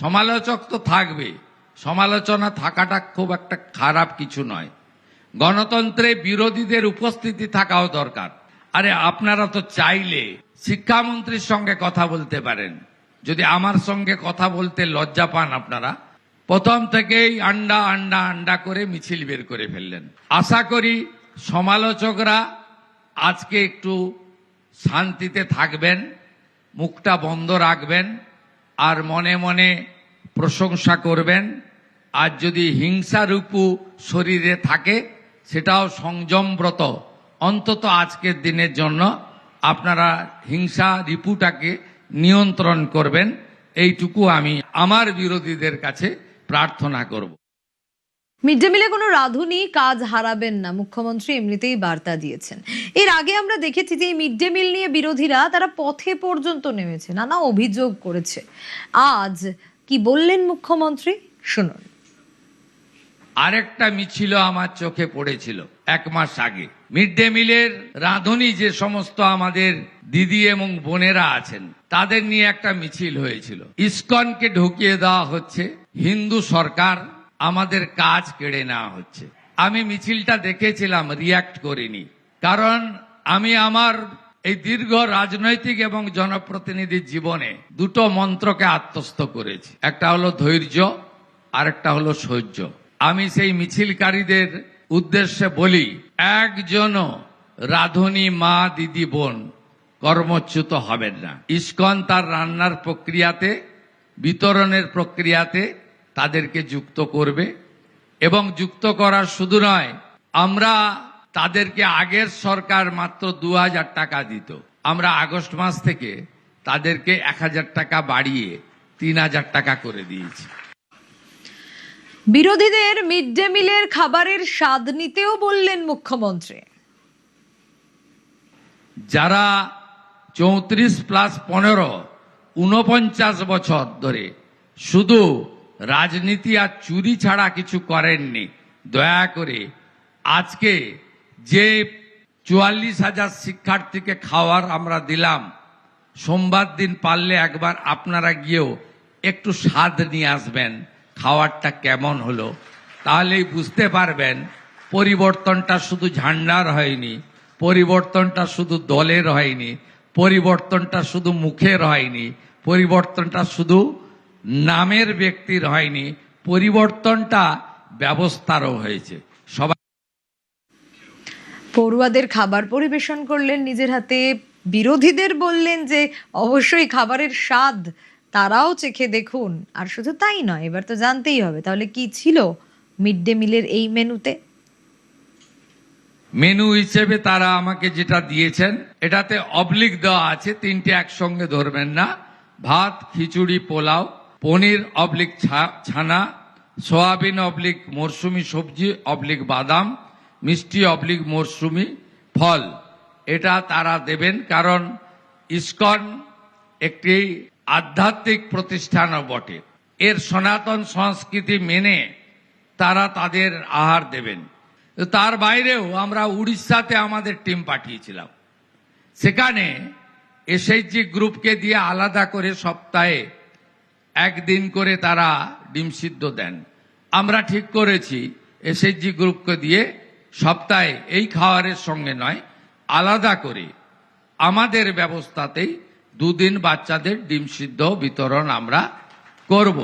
সমালোচক তো থাকবে, সমালোচনা থাকাটা খুব একটা খারাপ কিছু নয়। গণতন্ত্রে বিরোধীদের উপস্থিতি থাকাও দরকার। আরে আপনারা তো চাইলে শিক্ষামন্ত্রীর সঙ্গে কথা বলতে পারেন। যদি আমার সঙ্গে কথা বলতে লজ্জা পান আপনারা, প্রথম থেকেই আন্ডা আন্ডা আন্ডা করে মিছিল বের করে ফেললেন। আশা করি সমালোচকরা আজকে একটু শান্তিতে থাকবেন, মুখটা বন্ধ রাখবেন, আর মনে মনে প্রশংসা করবেন। আর যদি হিংসারূপু শরীরে থাকে সেটাও সংযমব্রত, অন্তত আজকের দিনের জন্য আপনারা হিংসা রিপুটাকে নিয়ন্ত্রণ করবেন, এইটুকু আমি আমার বিরোধীদের কাছে প্রার্থনা করব। মিড ডে মিলে কোনো রাঁধুনি কাজ হারাবেন না, মুখ্যমন্ত্রী এমনিতেই বার্তা দিয়েছেন। এর আগে আমরা দেখেছি যে মিড ডে মিল নিয়ে বিরোধীরা তারা পথে পর্যন্ত নেমেছে, নানা অভিযোগ করেছে। আজ কি বললেন মুখ্যমন্ত্রী, শুনুন। আরেকটা মিছিল আমার চোখে পড়েছিল 1 মাস আগে। মিড ডে মিলের রাঁধুনি যে সমস্ত আমাদের দিদি এবং বোনেরা আছেন তাদের নিয়ে একটা মিছিল হয়েছিল। ইসকনকে ঢুকিয়ে দেওয়া হচ্ছে, হিন্দু সরকার, আমাদের কাজ কেড়ে নেওয়া হচ্ছে। আমি মিছিলটা দেখেছিলাম, রিয়াক্ট করিনি, কারণ আমি আমার এই দীর্ঘ রাজনৈতিক এবং জনপ্রতিনিধির জীবনে দুটো মন্ত্রকে আত্মস্থ করেছি। একটা হলো ধৈর্য, আর একটা হলো সহ্য। আমি সেই মিছিলকারীদের উদ্দেশ্যে বলি, একজনও রাঁধুনি মা দিদি বোন কর্মচ্যুত হবেন না। ইসকন তার রান্নার প্রক্রিয়াতে, বিতরণের প্রক্রিয়াতে তাদেরকে যুক্ত করবে, এবং যুক্ত করার শুধু নয়, আমরা তাদেরকে আগের সরকার মাত্র 2000 টাকা দিত, আমরা আগস্ট মাস থেকে তাদেরকে 1000 টাকা বাড়িয়ে 3000 টাকা করে দিয়েছি। বিরোধীদের মিড ডে মিলের খাবারের স্বাদ নিতেও বললেন মুখ্যমন্ত্রী। যারা 34+15 49 বছর ধরে শুধু রাজনীতি আর চুরি ছাড়া কিছু করেননি, দয়া করে আজকে যে 44,000 শিক্ষার্থীকে খাওয়ার আমরা দিলাম, সোমবার দিন পারলে একবার আপনারা গিয়েও একটু স্বাদ নিয়ে আসবেন, খাওয়ারটা কেমন হলো, তাহলেই বুঝতে পারবেন পরিবর্তনটা শুধু ঝান্ডার হয়নি, পরিবর্তনটা শুধু দলের হয়নি, পরিবর্তনটা শুধু মুখের হয়নি, পরিবর্তনটা শুধু নামের ব্যক্তির হয়নি, পরিবর্তনটা ব্যবস্থারও হয়েছে। সবাই পড়ুয়াদের খাবার পরিবেশন করলেন নিজের হাতে। বিরোধীদের বললেন যে অবশ্যই খাবারের স্বাদ তারাও চেখে দেখুন। আর শুধু তাই নয়, এবার তো জানতেই হবে তাহলে কি ছিল মিড ডে মিলের এই মেনুতে। মেনু হিসেবে তারা আমাকে যেটা দিয়েছেন, এটাতে অবলিক দেওয়া আছে, 3টে একসঙ্গে ধরবেন না। ভাত, খিচুড়ি, পোলাও, পনির অবলিক ছানা, সোয়াবিন অবলিক মরশুমি সবজি অবলিক বাদাম, মিষ্টি অবলিক মরশুমি ফল, এটা তারা দেবেন। কারণ ইসকন একটি আধ্যাত্মিক প্রতিষ্ঠানও বটে, এর সনাতন সংস্কৃতি মেনে তারা তাদের আহার দেবেন। তার বাইরেও আমরা উড়িষ্যাতে আমাদের টিম পাঠিয়েছিলাম, সেখানে এসএইচজি গ্রুপকে দিয়ে আলাদা করে সপ্তাহে 1 দিন করে তারা ডিম সিদ্ধ দেন। আমরা ঠিক করেছি এসএইচজি গ্রুপকে দিয়ে সপ্তাহে এই খাবারের সঙ্গে নয়, আলাদা করে আমাদের ব্যবস্থাতেই 2 দিন বাচ্চাদের ডিম সিদ্ধ বিতরণ আমরা করব।